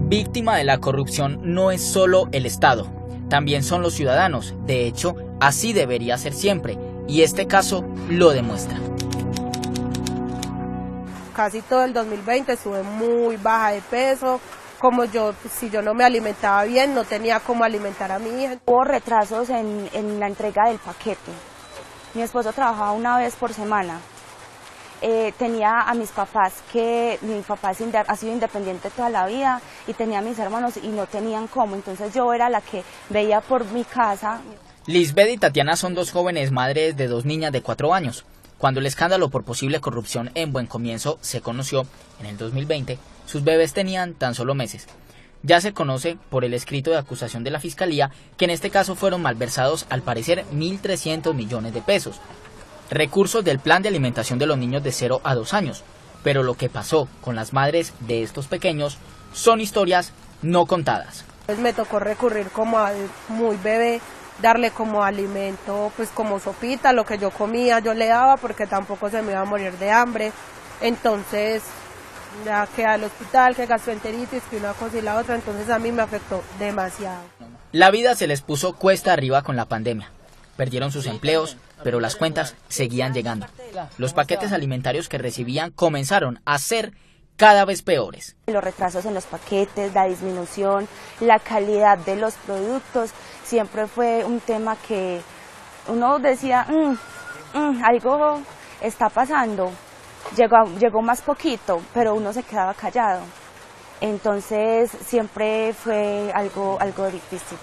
Víctima de la corrupción no es solo el Estado, también son los ciudadanos. De hecho, así debería ser siempre, y este caso lo demuestra. Casi todo el 2020 estuve muy baja de peso, si yo no me alimentaba bien, no tenía cómo alimentar a mi hija. Hubo retrasos en la entrega del paquete. Mi esposo trabajaba una vez por semana. Tenía a mis papás, que mi papá ha sido independiente toda la vida, y tenía a mis hermanos y no tenían cómo, entonces yo era la que veía por mi casa. Lisbeth y Tatiana son dos jóvenes madres de dos niñas de 4 años. Cuando el escándalo por posible corrupción en Buen Comienzo se conoció, en el 2020, sus bebés tenían tan solo meses. Ya se conoce por el escrito de acusación de la Fiscalía que en este caso fueron malversados al parecer 1.300 millones de pesos. Recursos del plan de alimentación de los niños de 0 a 2 años. Pero lo que pasó con las madres de estos pequeños son historias no contadas. Pues me tocó recurrir como al muy bebé, darle como alimento, pues como sopita, lo que yo comía yo le daba porque tampoco se me iba a morir de hambre. Entonces ya que al hospital, que gastroenteritis, que una cosa y la otra, entonces a mí me afectó demasiado. La vida se les puso cuesta arriba con la pandemia. Perdieron sus empleos, pero las cuentas seguían llegando. Los paquetes alimentarios que recibían comenzaron a ser cada vez peores. Los retrasos en los paquetes, la disminución, la calidad de los productos, siempre fue un tema que uno decía, algo está pasando. Llegó más poquito, pero uno se quedaba callado. Entonces siempre fue algo difícil.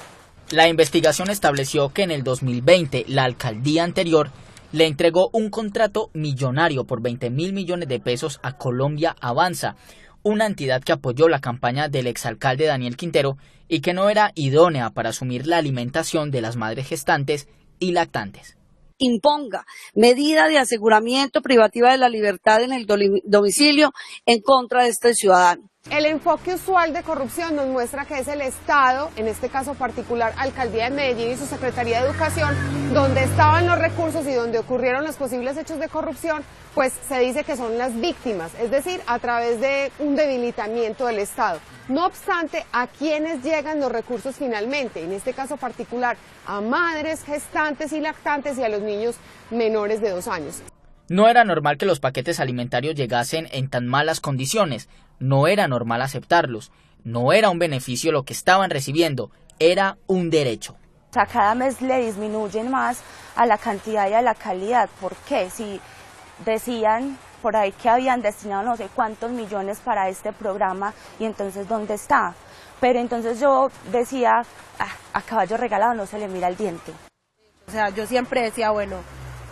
La investigación estableció que en el 2020 la alcaldía anterior le entregó un contrato millonario por 20.000 millones de pesos a Colombia Avanza, una entidad que apoyó la campaña del exalcalde Daniel Quintero y que no era idónea para asumir la alimentación de las madres gestantes y lactantes. Imponga medida de aseguramiento privativa de la libertad en el domicilio en contra de este ciudadano. El enfoque usual de corrupción nos muestra que es el Estado, en este caso particular Alcaldía de Medellín y su Secretaría de Educación, donde estaban los recursos y donde ocurrieron los posibles hechos de corrupción, pues se dice que son las víctimas, es decir, a través de un debilitamiento del Estado. No obstante, ¿a quiénes llegan los recursos finalmente? En este caso particular, a madres, gestantes y lactantes y a los niños menores de 2 años. No era normal que los paquetes alimentarios llegasen en tan malas condiciones, no era normal aceptarlos, no era un beneficio lo que estaban recibiendo, era un derecho. O sea, cada mes le disminuyen más a la cantidad y a la calidad. ¿Por qué? Si decían por ahí que habían destinado no sé cuántos millones para este programa, y entonces ¿dónde está? Pero entonces yo decía, a caballo regalado no se le mira el diente. O sea, yo siempre decía, bueno,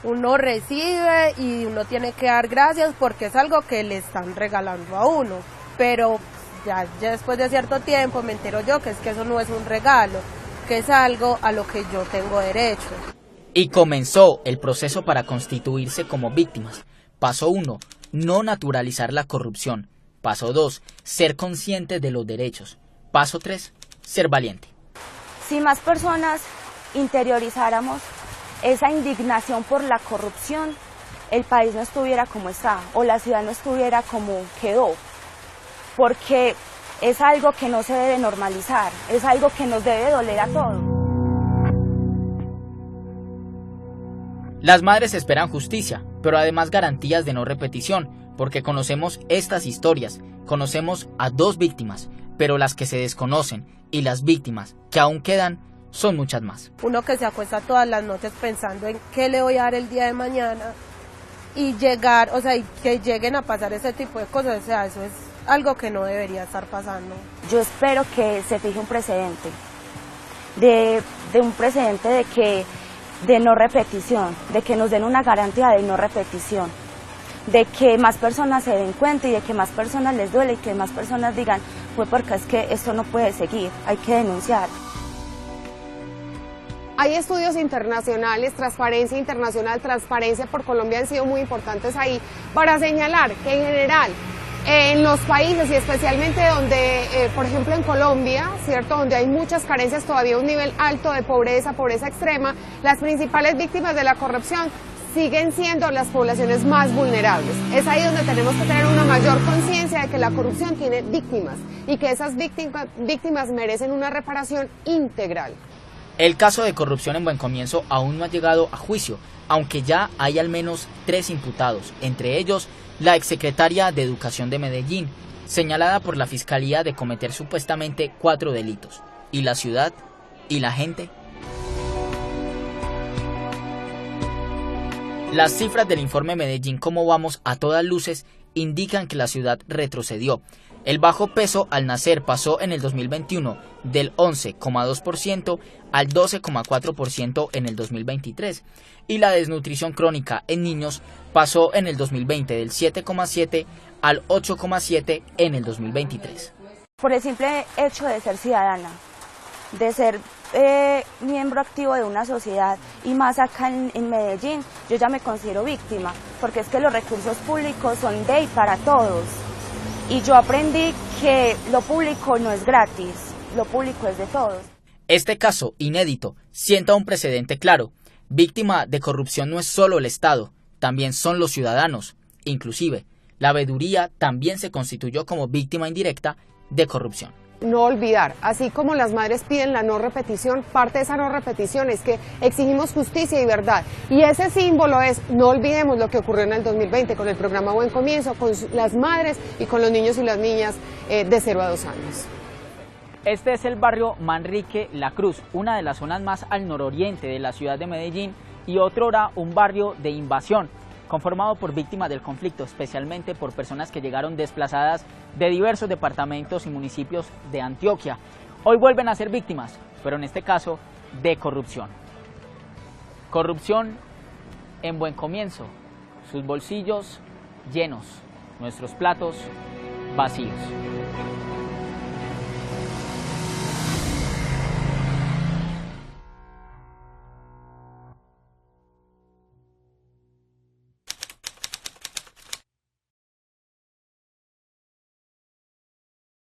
uno recibe y uno tiene que dar gracias porque es algo que le están regalando a uno, pero ya después de cierto tiempo me entero yo que eso no es un regalo, que es algo a lo que yo tengo derecho. Y comenzó el proceso para constituirse como víctimas. Paso 1, no naturalizar la corrupción. Paso 2, ser consciente de los derechos. Paso 3, ser valiente. Si más personas interiorizáramos esa indignación por la corrupción, el país no estuviera como está, o la ciudad no estuviera como quedó, porque es algo que no se debe normalizar, es algo que nos debe doler a todos. Las madres esperan justicia, pero además garantías de no repetición, porque conocemos estas historias, conocemos a 2 víctimas, pero las que se desconocen y las víctimas que aún quedan son muchas más. Uno que se acuesta todas las noches pensando en qué le voy a dar el día de mañana y llegar, o sea, y que lleguen a pasar ese tipo de cosas, o sea, eso es algo que no debería estar pasando. Yo espero que se fije un precedente, de un precedente de no repetición, de que nos den una garantía de no repetición, de que más personas se den cuenta y de que más personas les duele y que más personas digan, pues porque es que esto no puede seguir, hay que denunciar. Hay estudios internacionales, Transparencia Internacional, Transparencia por Colombia han sido muy importantes ahí para señalar que en general en los países y especialmente donde, por ejemplo en Colombia, ¿cierto?, donde hay muchas carencias, todavía un nivel alto de pobreza, pobreza extrema, las principales víctimas de la corrupción siguen siendo las poblaciones más vulnerables. Es ahí donde tenemos que tener una mayor conciencia de que la corrupción tiene víctimas y que esas víctimas merecen una reparación integral. El caso de corrupción en Buen Comienzo aún no ha llegado a juicio, aunque ya hay al menos 3 imputados, entre ellos la exsecretaria de Educación de Medellín, señalada por la Fiscalía de cometer supuestamente 4 delitos. ¿Y la ciudad? ¿Y la gente? Las cifras del informe Medellín Cómo Vamos a todas luces indican que la ciudad retrocedió. El bajo peso al nacer pasó en el 2021 del 11,2% al 12,4% en el 2023 y la desnutrición crónica en niños pasó en el 2020 del 7,7% al 8,7% en el 2023. Por el simple hecho de ser ciudadana, de ser miembro activo de una sociedad y más acá en Medellín, yo ya me considero víctima, porque es que los recursos públicos son de y para todos. Y yo aprendí que lo público no es gratis, lo público es de todos. Este caso inédito sienta un precedente claro. Víctima de corrupción no es solo el Estado, también son los ciudadanos. Inclusive, la veeduría también se constituyó como víctima indirecta de corrupción. No olvidar, así como las madres piden la no repetición, parte de esa no repetición es que exigimos justicia y verdad. Y ese símbolo es, no olvidemos lo que ocurrió en el 2020 con el programa Buen Comienzo, con las madres y con los niños y las niñas de 0 a 2 años. Este es el barrio Manrique La Cruz, una de las zonas más al nororiente de la ciudad de Medellín y otrora un barrio de invasión, conformado por víctimas del conflicto, especialmente por personas que llegaron desplazadas de diversos departamentos y municipios de Antioquia. Hoy vuelven a ser víctimas, pero en este caso de corrupción. Corrupción en Buen Comienzo, sus bolsillos llenos, nuestros platos vacíos.